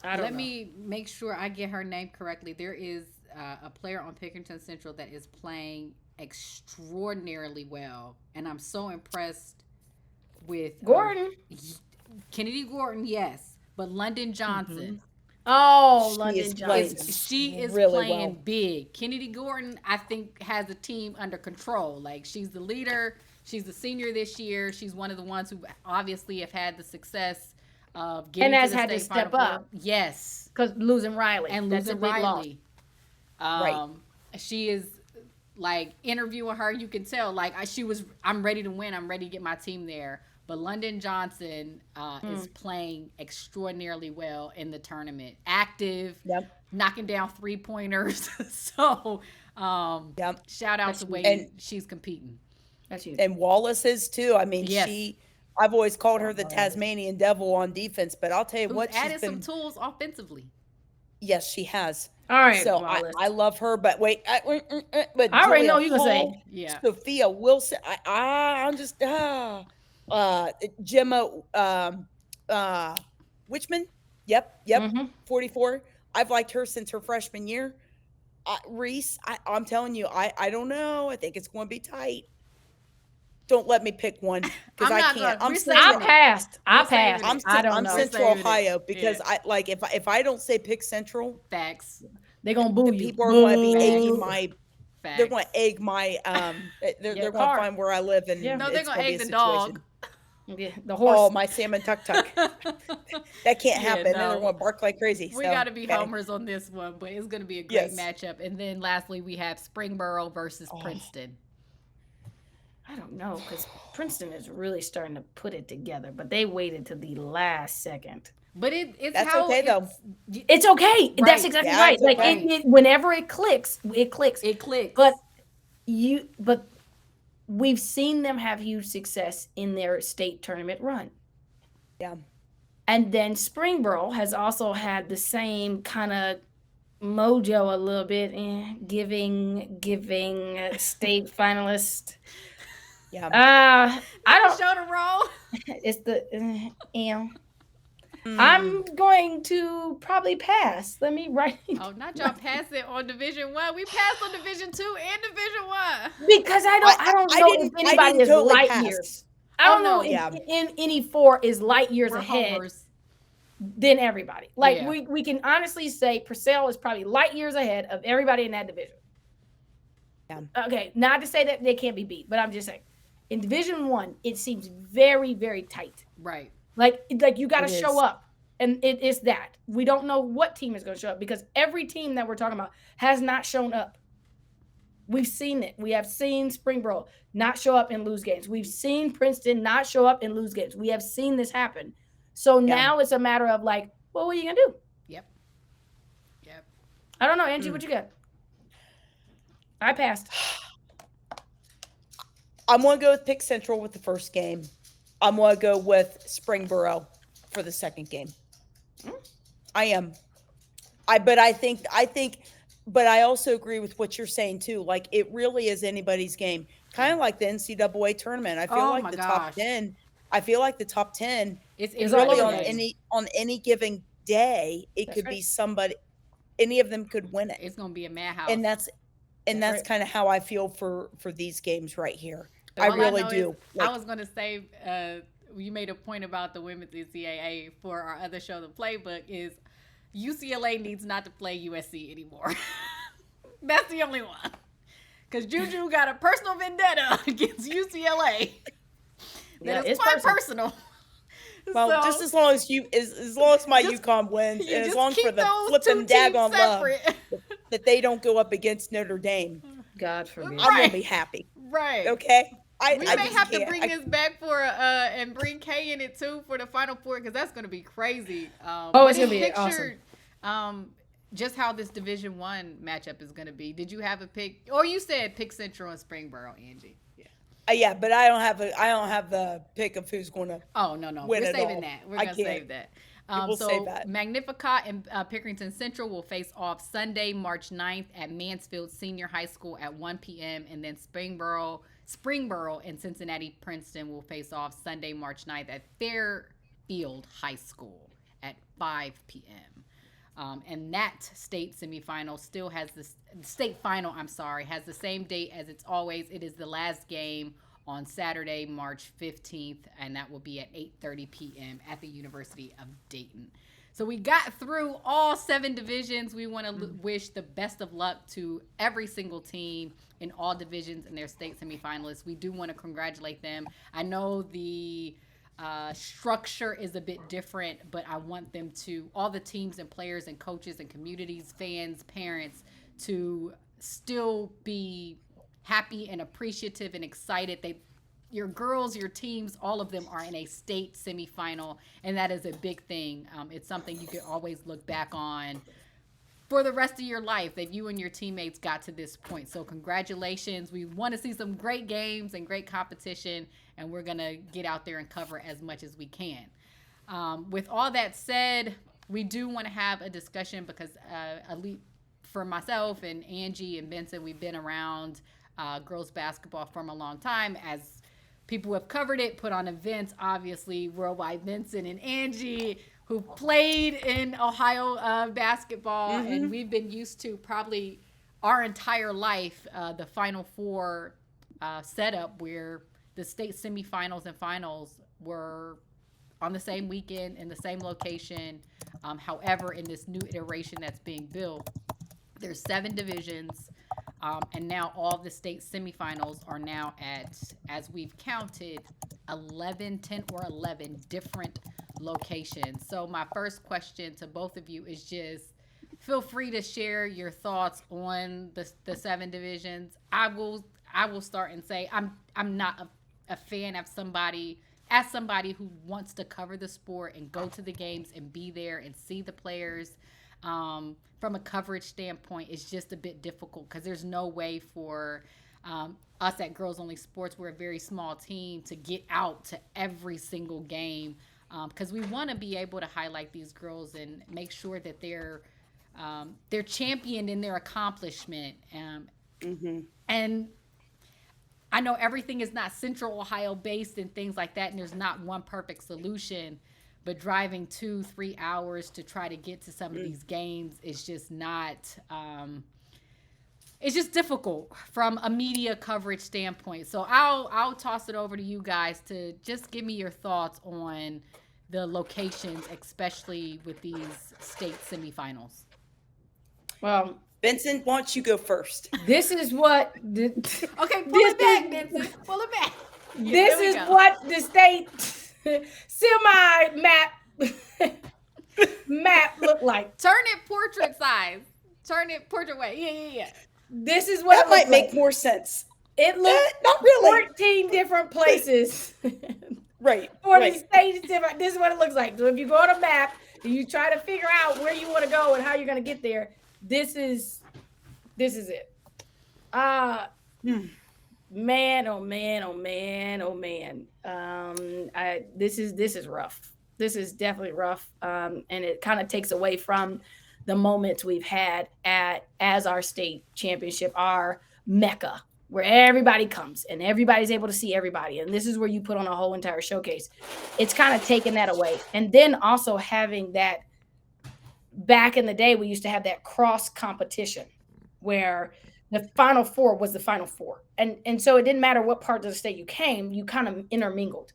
let me make sure I get her name correctly. There is a player on Pickerington Central that is playing extraordinarily well, and I'm so impressed with Gordon. Kennedy Gordon, yes, but London Johnson. London Johnson. She is really playing big. Kennedy Gordon, I think, has a team under control. She's the leader. She's the senior this year. She's one of the ones who obviously have had the success of getting and has to the had state to step Final up. Four. Yes, because losing Riley and that's losing a big Riley. Loss. She is interviewing her. You can tell I'm ready to win. I'm ready to get my team there. But London Johnson is playing extraordinarily well in the tournament. Active, knocking down 3-pointers. So shout out to the way she's competing. That's huge. And Wallace is too. I mean, I've always called her the Tasmanian Devil on defense, but I'll tell you what, she's added some tools offensively. Yes, she has. All right, So Wallace. I love her, but wait, but I already Julia know what you're gonna say. Hall, Yeah. Sophia Wilson, I'm just Gemma Witchman. Yep, Mhm. 44. I've liked her since her freshman year. Reese, I'm telling you, I don't know. I think it's going to be tight. Don't let me pick one because I'm I not can't. gonna. We're I saving it. passed. I We're saving passed. it. I don't I'm know. We're Central saving it. Ohio because Yeah. I like if I don't say pick Central, Facts. They're gonna boo the you. people are going to be egging Boo. my. They're Facts. going to egg my. They're Your going to car. find where I live and Yeah. No, they're it's gonna going to be egg a the situation. dog. Yeah, the Oh, horse. my salmon tuk tuk. That can't Yeah, happen. Then they're no. going to bark like crazy. We So, got to be okay. homers on this one, but it's going to be a great Yes. matchup. And then lastly, we have Springboro versus Princeton. I don't know because Princeton is really starting to put it together, but they waited to the last second. But it's That's how okay, though. It's okay. That's Right. exactly Yeah, right. it's Like okay. whenever it clicks, it clicks. It clicks. But we've seen them have huge success in their state tournament run. Yeah. And then Springboro has also had the same kind of mojo a little bit in giving state finalist. Yeah. I don't. show the roll. It's the I'm going to probably pass. Let me write Oh, not y'all pass it on Division 1. We passed on Division 2 and Division 1. because I don't know if anybody is totally light pass. years. I don't know no. if Yeah. any four is light years We're ahead homers. than everybody. Like Yeah. we can honestly say Purcell is probably light years ahead of everybody in that division. Yeah. Okay, not to say that they can't be beat, but I'm just saying in Division 1, it seems very, very tight. Right. Like you got to It show is. up. And it is that. We don't know what team is going to show up because every team that we're talking about has not shown up. We've seen it. We have seen Springboro not show up and lose games. We've seen Princeton not show up and lose games. We have seen this happen. So now it's a matter of like, well, what are you going to do? Yep. I don't know, Angie, what you got? I passed. I'm going to go with Pick Central with the first game. I'm going to go with Springboro for the second game. I am. But I also agree with what you're saying too. Like it really is anybody's game. Kind of like the NCAA tournament. I feel Oh like my the gosh. top 10. I feel like the top 10 It's really all on over the place. any given day, it That's could right. be somebody. Any of them could win it, It's going to be a madhouse. and that's right. kind of how I feel for these games right here. All I I really know do. is, Like, I was going to say, you made a point about the women's NCAA for our other show, The Playbook, is UCLA needs not to play USC anymore. That's the only one. Because Juju got a personal vendetta against UCLA. Yeah, That is it's quite personal. well, So, just as long as my just- UConn wins, you and as just long keep for the those flipping two teams daggone love separate. that they don't go up against Notre Dame, God forbid. I'm Right. gonna be happy. Right. Okay, We may just have to can't. bring this back for and bring Kay in it too for the Final Four because that's going to be crazy. Oh, but it's gonna be picture, just how this Division 1 matchup is going to be. Did you have a pick? Or you said pick Central and Springboro, Angie. Yeah. Yeah, but I don't have the pick of who's going to. Oh no, Win we're it saving all. that. We're I gonna save can't. that. We'll So save that. Magnificat and Pickerington Central will face off Sunday, March 9th at Mansfield Senior High School at 1 p.m. And then Springboro and Cincinnati Princeton will face off Sunday, March 9th at Fairfield High School at 5 p.m. And that state semifinal still has state final, has the same date as it's always. It is the last game on Saturday, March 15th, and that will be at 8:30 p.m. at the University of Dayton. So we got through all 7 divisions. We want to wish the best of luck to every single team in all divisions and their state semifinalists. We do want to congratulate them. I know the structure is a bit different, but I want them to, all the teams and players and coaches and communities, fans, parents, to still be happy and appreciative and excited. Your girls, your teams, all of them are in a state semifinal, and that is a big thing. It's something you can always look back on for the rest of your life, that you and your teammates got to this point. So congratulations. We want to see some great games and great competition, and we're going to get out there and cover as much as we can. With all that said, we do want to have a discussion because at least for myself and Angie and Benson, we've been around girls basketball from a long time. As people who have covered it, put on events, obviously worldwide. Benson and Angie, who played in Ohio basketball, and we've been used to probably our entire life the Final Four setup where the state semifinals and finals were on the same weekend in the same location. However, in this new iteration that's being built, there's 7 divisions, and now all the state semifinals are now at, as we've counted, 10 or 11 different locations. So my first question to both of you is just feel free to share your thoughts on the 7 divisions. I will start and say I'm not a fan of somebody who wants to cover the sport and go to the games and be there and see the players. From a coverage standpoint, it's just a bit difficult because there's no way for us at Girls Only Sports, we're a very small team, to get out to every single game because we want to be able to highlight these girls and make sure that they're championed in their accomplishment. And I know everything is not Central Ohio based and things like that, and there's not one perfect solution. But driving 2-3 hours to try to get to some of these games is just not. It's just difficult from a media coverage standpoint. So I'll toss it over to you guys to just give me your thoughts on the locations, especially with these state semifinals. Well, Benson, why don't you go first? this is what. Okay, pull it back, Benson. Pull it back. This is what the state semi map look like. Turn it portrait size. Turn it portrait way. Yeah. This is what That it might looks make like. more sense. It looks Not really. 14 different places. Right. For right. the states, this is what it looks like. So if you go on a map and you try to figure out where you want to go and how you're going to get there, this is it. Man, oh man, oh man, oh man. This is rough. This is definitely rough. And it kind of takes away from the moments we've had as our state championship, our Mecca, where everybody comes and everybody's able to see everybody. And this is where you put on a whole entire showcase. It's kind of taken that away. And then also having that, back in the day, we used to have that cross competition where the Final Four was the Final Four. And so it didn't matter what part of the state you came, you kind of intermingled.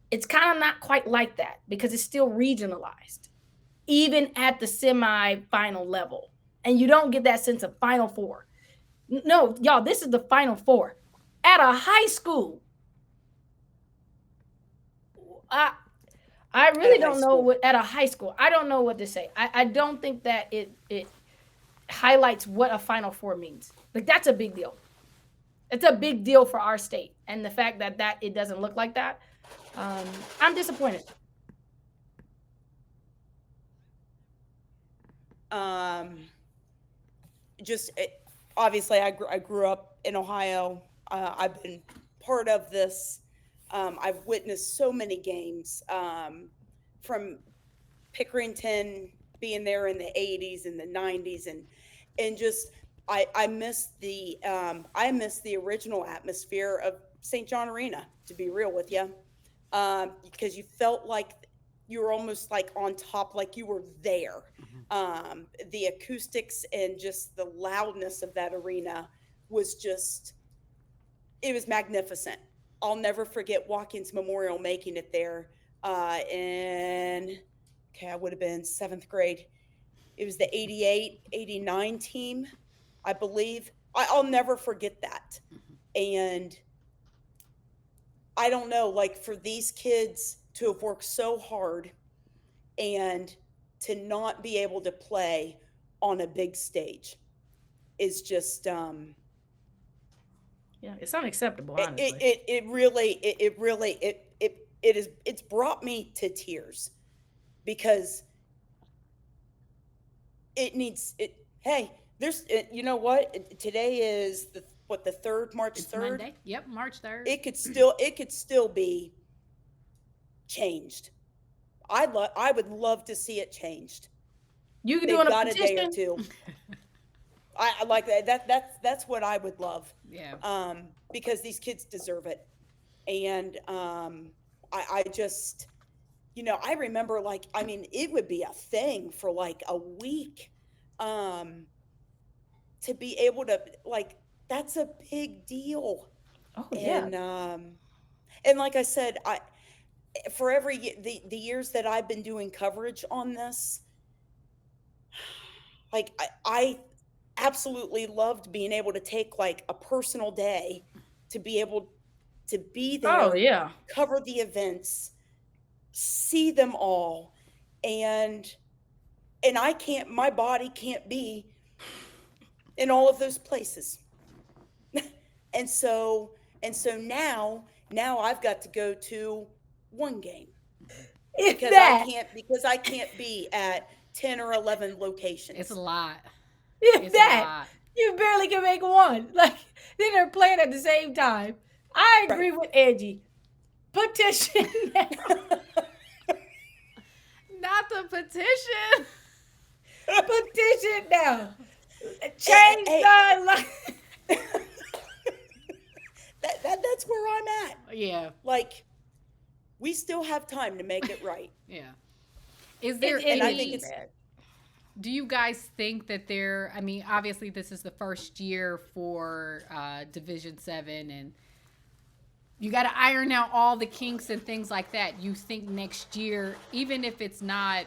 It's kind of not quite like that because it's still regionalized, even at the semi-final level. And you don't get that sense of Final Four. No, y'all, this is the Final Four. At a high school, I really don't know what, at a high school, I don't know what to say. I don't think that it highlights what a Final Four means. Like, that's a big deal. It's a big deal for our state. And the fact that it doesn't look like that, I'm disappointed. Obviously I grew up in Ohio. I've been part of this. I've witnessed so many games, from Pickerington, being there in the 80s and the 90s, and just I miss the original atmosphere of St. John Arena, to be real with you, because you felt like you were almost like on top, like you were there. The acoustics and just the loudness of that arena was just, it was magnificent. I'll never forget Watkins Memorial making it there I would have been 7th grade. It was the 88-89 team, I believe. I'll never forget that. And I don't know, like, for these kids to have worked so hard and to not be able to play on a big stage is just Yeah, it's unacceptable, honestly. It's brought me to tears, because hey, there's, you know what, today is the 3rd, March 3rd. Monday. Yep, March 3rd. It could still be changed. I would love to see it changed. You can do They've on a got a day or petition. two. I like that. That's what I would love. Yeah. Because these kids deserve it. And I just, I remember, like, I mean, it would be a thing for like a week, to be able to, like, that's a big deal. Oh yeah. And like I said, for the years that I've been doing coverage on this, like, I absolutely loved being able to take like a personal day to be able to be Oh there, yeah. cover the events, see them all, and my body can't be in all of those places. and so now I've got to go to one game It's because that. I can't be at 10 or 11 locations. It's a lot. It's It's a that. lot. You barely can make one. Like then they're playing at the same time. I agree with Angie. Petition now. Not the petition. Petition now. Change hey. the line. That's where I'm at. Yeah. Like, we still have time to make it right. Yeah. Is there And I any? think it's bad. Do you guys think that there? I mean, obviously, this is the first year for Division 7, and you got to iron out all the kinks and things like that. You think next year, even if it's not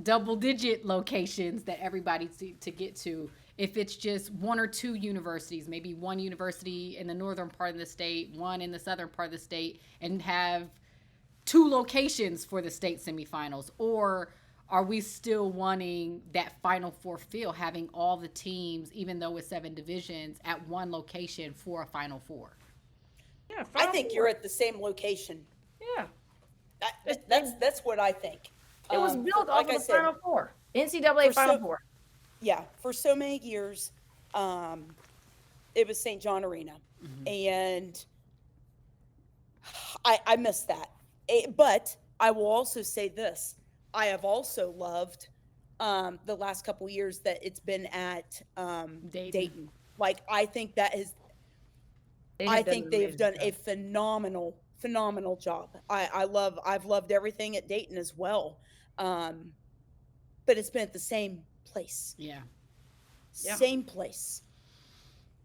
double-digit locations that everybody to get to, if it's just one or two universities, maybe one university in the northern part of the state, one in the southern part of the state, and have two locations for the state semifinals, or are we still wanting that Final Four feel, having all the teams, even though it's 7 divisions, at one location for a Final Four? Yeah, I think you're at the same location. Yeah. That's what I think. It was built off like I of the said, Final Four. NCAA for Final so- Four. Yeah, for so many years, it was St. John Arena, and I miss that. But I will also say this: I have also loved the last couple years that it's been at Dayton. Like, I think that is. I think they've done a phenomenal job. I've loved everything at Dayton as well, but it's been at the same place. Yeah. Same place.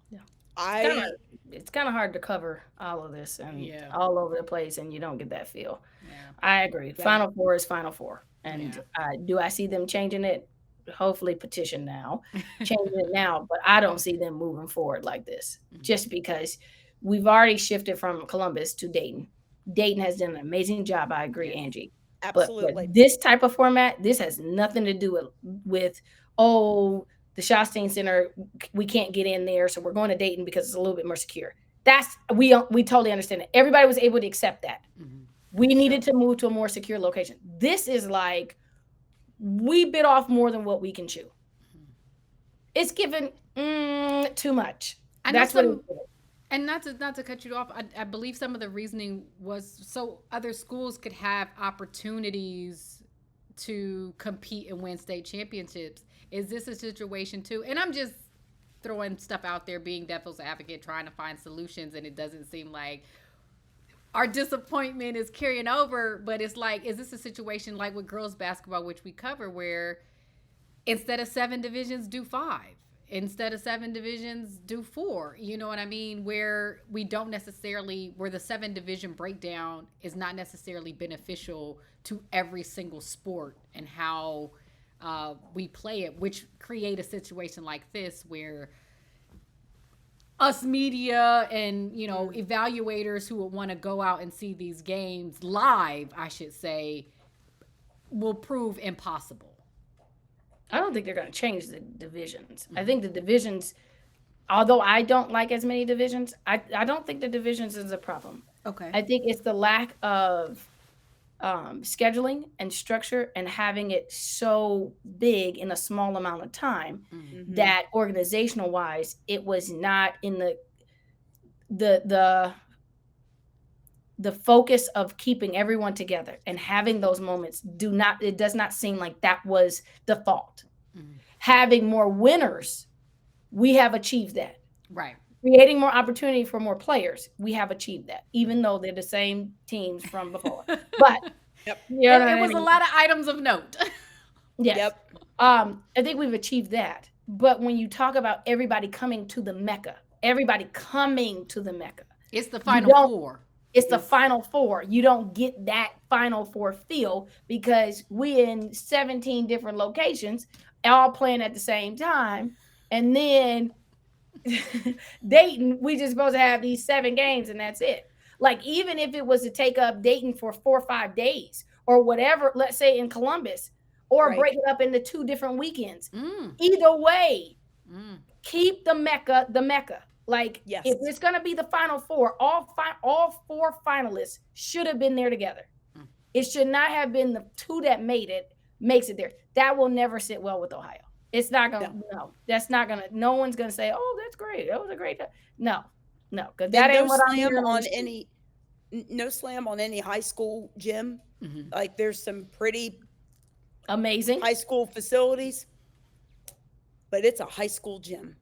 Yeah. It's kind of hard to cover all of this and Yeah. all over the place, and you don't get that feel. Yeah. I agree. Yeah. Final Four is Final Four, and Yeah. do I see them changing it? Hopefully, petition now, changing it now. But I don't see them moving forward like this, just because we've already shifted from Columbus to Dayton. Dayton has done an amazing job. I agree, Angie. Absolutely. But this type of format, this has nothing to do with the Shostain Center, we can't get in there, so we're going to Dayton because it's a little bit more secure. That's we totally understand it. Everybody was able to accept that. We needed to move to a more secure location. This is like we bit off more than what we can chew. It's given too much. That's what. And not to cut you off, I believe some of the reasoning was so other schools could have opportunities to compete and win state championships. Is this a situation too? And I'm just throwing stuff out there, being devil's advocate, trying to find solutions, and it doesn't seem like our disappointment is carrying over. But it's like, is this a situation like with girls basketball, which we cover, where instead of 7 divisions, do 5? Instead of 7 divisions, do 4. You know what I mean? Where we don't necessarily, where the 7 division breakdown is not necessarily beneficial to every single sport and how we play it, which create a situation like this where us media and, evaluators who would want to go out and see these games live, I should say, will prove impossible. I don't think they're going to change the divisions. I think the divisions, although I don't like as many divisions, I don't think the divisions is a problem. Okay. I think it's the lack of scheduling and structure and having it so big in a small amount of time that organizational wise, it was not in the the focus of keeping everyone together and having those moments it does not seem like that was the thought. Having more winners, we have achieved that. Right. Creating more opportunity for more players, we have achieved that, even though they're the same teams from before. But Yep. you know what It I was a mean? lot of items of note. Yes. Yep. I think we've achieved that. But when you talk about everybody coming to the Mecca, It's the you Final don't- Four. it's the Final Four. You don't get that Final Four feel because we in 17 different locations, all playing at the same time. And then Dayton, we just supposed to have these 7 games and that's it. Like, even if it was to take up Dayton for 4 or 5 days or whatever, let's say in Columbus, or Right. break it up into 2 different weekends. Mm. Either way, Mm. keep the Mecca. Like, Yes. if it's going to be the Final Four, all 4 finalists should have been there together. Mm. It should not have been the 2 that makes it there. That will never sit well with Ohio. It's not going to, no, that's not going to, no one's going to say, oh, that's great. That was a great, no, because that ain't what I'm hearing on no slam on any high school gym. Mhm. Like, there's some pretty amazing. high school facilities, but it's a high school gym.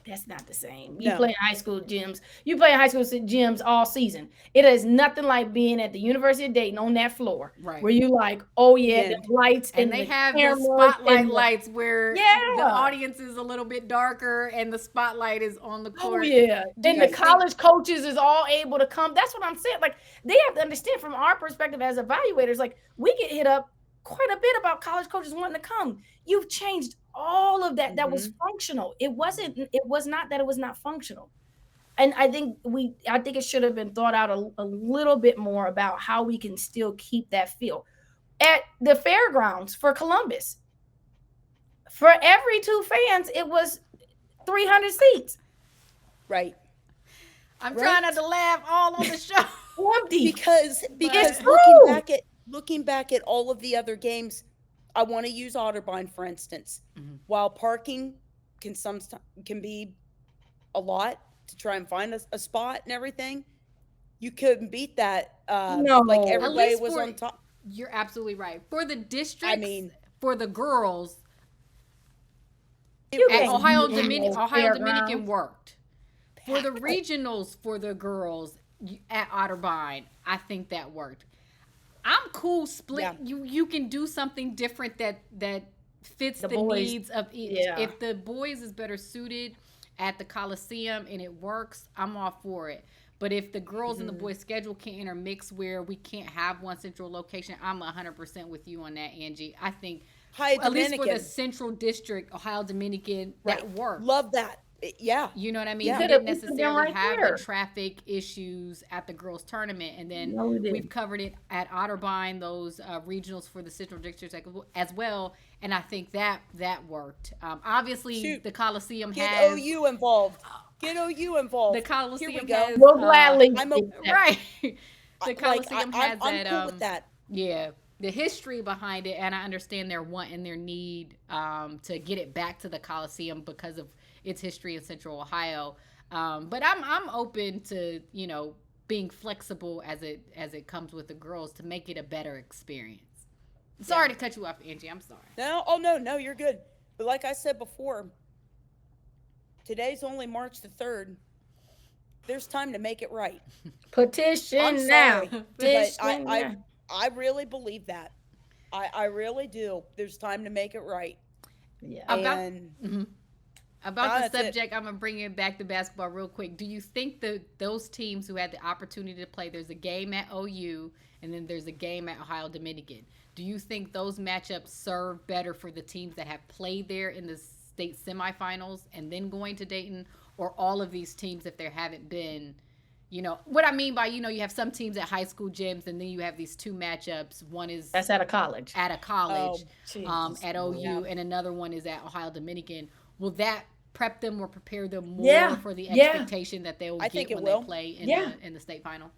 That's not the same. You No. play in high school gyms. You play in high school gyms all season. It is nothing like being at the University of Dayton on that floor, Right. where you like, oh yeah, Yeah. the lights And and they the have the cameras spotlight and the- lights where Yeah. the audience is a little bit darker and the spotlight is on the Oh court. yeah, Do and you the college coaches is all able to come. That's what I'm saying. Like, they have to understand from our perspective as evaluators. Like, we get hit up quite a bit about college coaches wanting to come. You've changed all of that. That was functional. It was not that it was not functional. And I think it should have been thought out a little bit more about how we can still keep that feel. At the fairgrounds for Columbus, for every 2 fans, it was 300 seats. Right. I'm Right. trying not to laugh all on the show. Empty. Because It's looking back at all of the other games, I want to use Otterbein for instance. Mhm. While parking can be a lot to try and find a spot and everything, you couldn't beat that. No. Like, At everybody least was for- on top. You're absolutely right. For the districts, I mean, for the girls, You at can't Ohio beat Dominican, those Ohio Dominican fairgrounds. worked. For the regionals for the girls at Otterbein, I think that worked. I'm cool split. Yeah. You can do something different that fits The the boys, needs of each. yeah. If the boys is better suited at the Coliseum and it works, I'm all for it. But if the girls and the boys schedule can't intermix where we can't have one central location, I'm 100% with you on that, Angie. I think Ohio at least for the Dominican. central district, Ohio Dominican, Right. that worked. Love that. Yeah. You know what I mean? Yeah. We Could've- didn't we could've been necessarily right have there. the traffic issues at the girls' tournament, and then No, we didn't. we've covered it at Otterbein, those regionals for the Central District as well, and I think that worked. Obviously, Shoot. the Coliseum Get has OU involved. Get OU involved. the Coliseum Here we go. has We'll gladly. I'm do that. right. The Like, Coliseum has I'm that. cool with that. Yeah, the history behind it, and I understand their want and their need to get it back to the Coliseum because of its history in Central Ohio. But I'm open to being flexible as it comes with the girls to make it a better experience. Sorry to cut you off, Angie. I'm sorry. No, you're good. But like I said before, today's only March the 3rd. There's time to make it right. Petition I'm now. sorry, but Petition now. I really believe that. I really do. There's time to make it right. Yeah. About- And Mhm. No, About the that's it. subject, I'm gonna bring it back to basketball real quick. Do you think that those teams who had the opportunity to play, there's a game at OU and then there's a game at Ohio Dominican. Do you think those matchups serve better for the teams that have played there in the state semifinals and then going to Dayton, or all of these teams if there haven't been? What I mean by, you have some teams at high school gyms and then you have these 2 matchups. One is That's at a college. at a college, Jesus. at OU, Yeah. and another one is at Ohio Dominican. Will that prep them or prepare them more Yeah. for the Yeah. expectation that they will I think get it when will. they play Yeah. in the state final?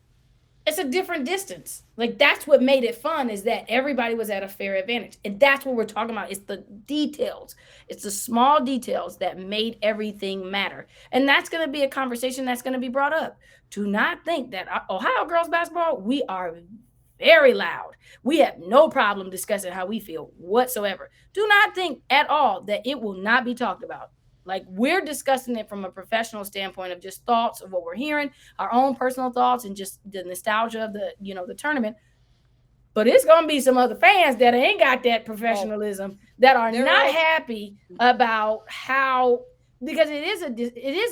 it's a different distance. Like, that's what made it fun, is that everybody was at a fair advantage. And that's what we're talking about. It's the details. It's the small details that made everything matter. And that's going to be a conversation that's going to be brought up. Do not think that Ohio girls basketball, we are very loud. We have no problem discussing how we feel whatsoever. Do not think at all that it will not be talked about. Like, we're discussing it from a professional standpoint of just thoughts of what we're hearing, our own personal thoughts, and just the nostalgia of the, the tournament. But it's going to be some other fans that ain't got that professionalism, that are not happy about how, because it is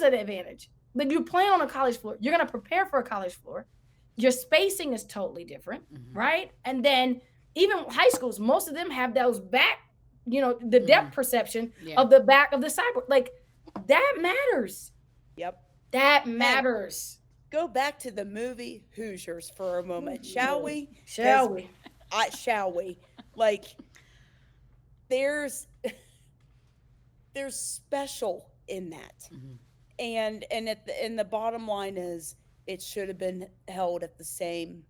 an advantage. Like, you play on a college floor, you're going to prepare for a college floor. Your spacing is totally different, right? And then even high schools, most of them have those back, the depth perception of the back of the sideboard. Like, that matters. Yep. That matters. Go back to the movie Hoosiers for a moment, shall we? Shall we? Shall we? Like, there's special in that. And the bottom line is, it should have been held at the same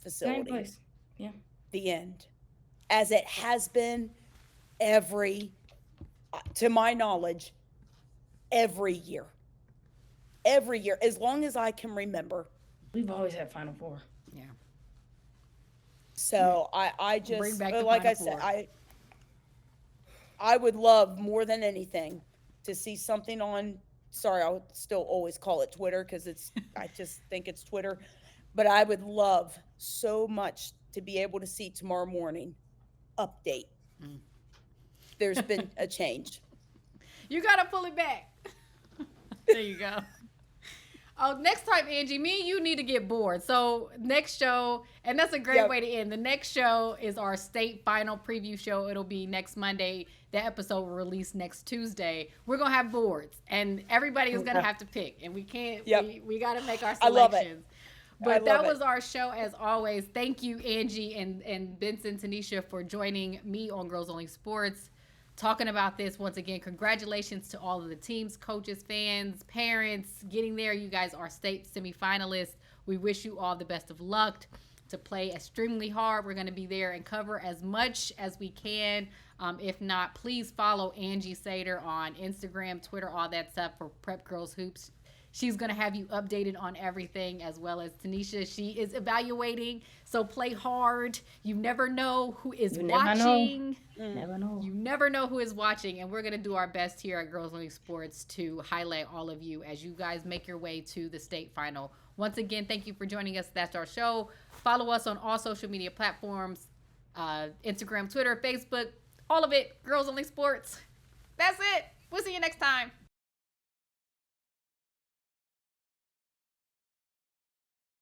facility. Same place. Yeah. The end. As it has been to my knowledge, every year. Every year, as long as I can remember. We've always had Final Four. Yeah. So I just, Bring back the like I Final said, Four. I would love more than anything to see something on, sorry, I'll still always call it Twitter because I just think it's Twitter. But I would love so much to be able to see tomorrow morning update. There's been a change. You got to pull it back. There you go. Oh, next time, Angie, me and you need to get bored. So next show, and that's a great way to end. The next show is our state final preview show. It'll be next Monday. That episode will release next Tuesday. We're going to have boards, and everybody is going to have to pick. And we can't, we got to make our selections. I love it. But that was our show, as always. Thank you, Angie and Benson, Tanisha, for joining me on Girls Only Sports, talking about this. Once again, congratulations to all of the teams, coaches, fans, parents, getting there. You guys are state semifinalists. We wish you all the best of luck to play extremely hard. We're going to be there and cover as much as we can. If not, please follow Angie Saiter on Instagram, Twitter, all that stuff for Prep Girls Hoops. She's going to have you updated on everything, as well as Tanisha. She is evaluating, so play hard. You never know who is watching. Never know. You never know who is watching, and we're going to do our best here at Girls Only Sports to highlight all of you as you guys make your way to the state final. Once again, thank you for joining us. That's our show. Follow us on all social media platforms, Instagram, Twitter, Facebook, all of it, Girls Only Sports. That's it. We'll see you next time.